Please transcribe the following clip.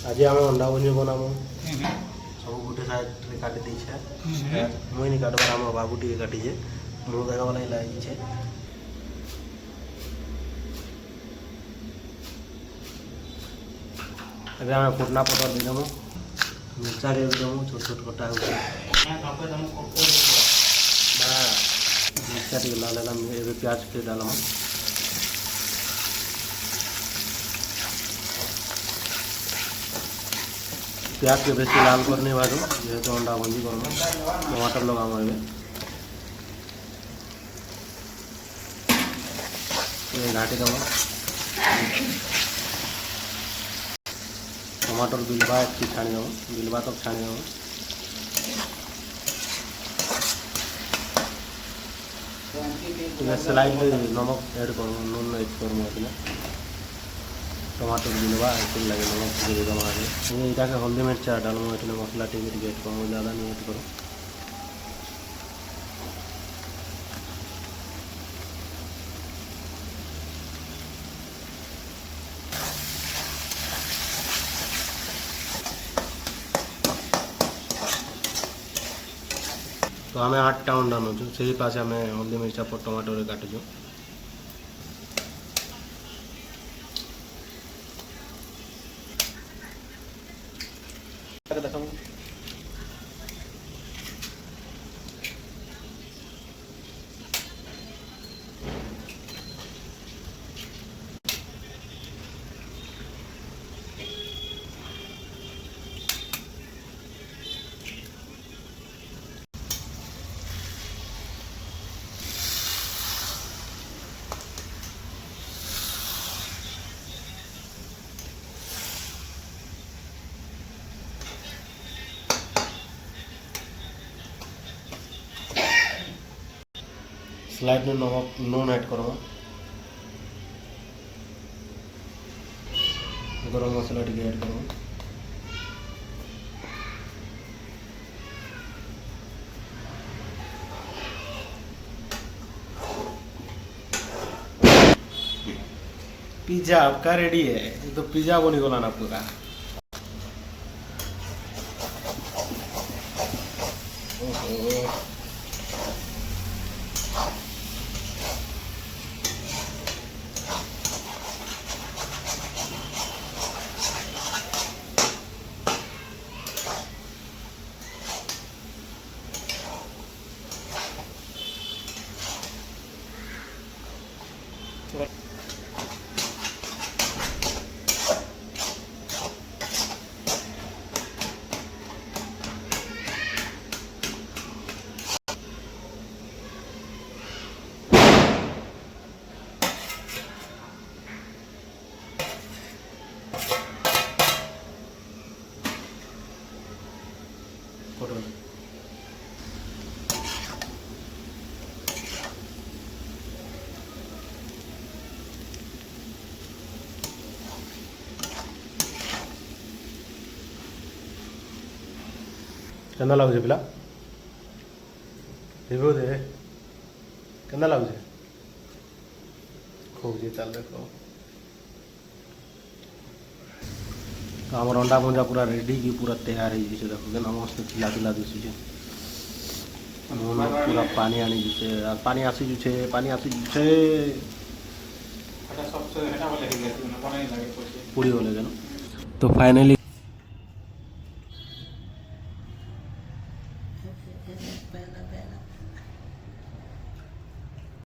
आज आम अंडा भुजी बनामु सब गोटे साइड रे काटी देछे मुई नहीं काटबार आम बाबू टी काटीजे मुँह देखा वाला लगे अभी आम फुटना पतर देदेमु मिर्चा के देदेमु छोट छोट कटा हो मिर्चा टी लाल प्याज के डालम प्याज के बेसी लाल करने बाद जेहेतु अंडा भुंजी कर टमाटर लगाम घाटी दम टमाटर बिलवा एक छाणी दम बिलवा तक छाणी दम स्लाइडली नमक ऐड कर नून ऐड कर टमाटर बिलवा लगे नमक देदम आगे यहाँ के हल्दी मिर्चा डालमु ये मसला टी ऐड कर ज़्यादा नहीं ऐड करो तो आम 8टा अंडा नौ से पास आम हल्दी मिर्चा पर टमाटर काटुचु देखो स्लाइड में नमक नून ऐड करो गरम मसला टी ऐड करो पिज्जा आपका रेडी है ये तो पिज्जा बनी गला ना पूरा केना लगुचे पिला रिव्यू दे केना लगुचे खूब जी चल देखो आम अंडा भुंजा पूरा रेडी की पूरा तैयार हो देखो के मस्त खिला खिला दिशुचे पूरा पानी आनी जुचे पानी आसी जुचे पूरी बोले जानो तो फाइनली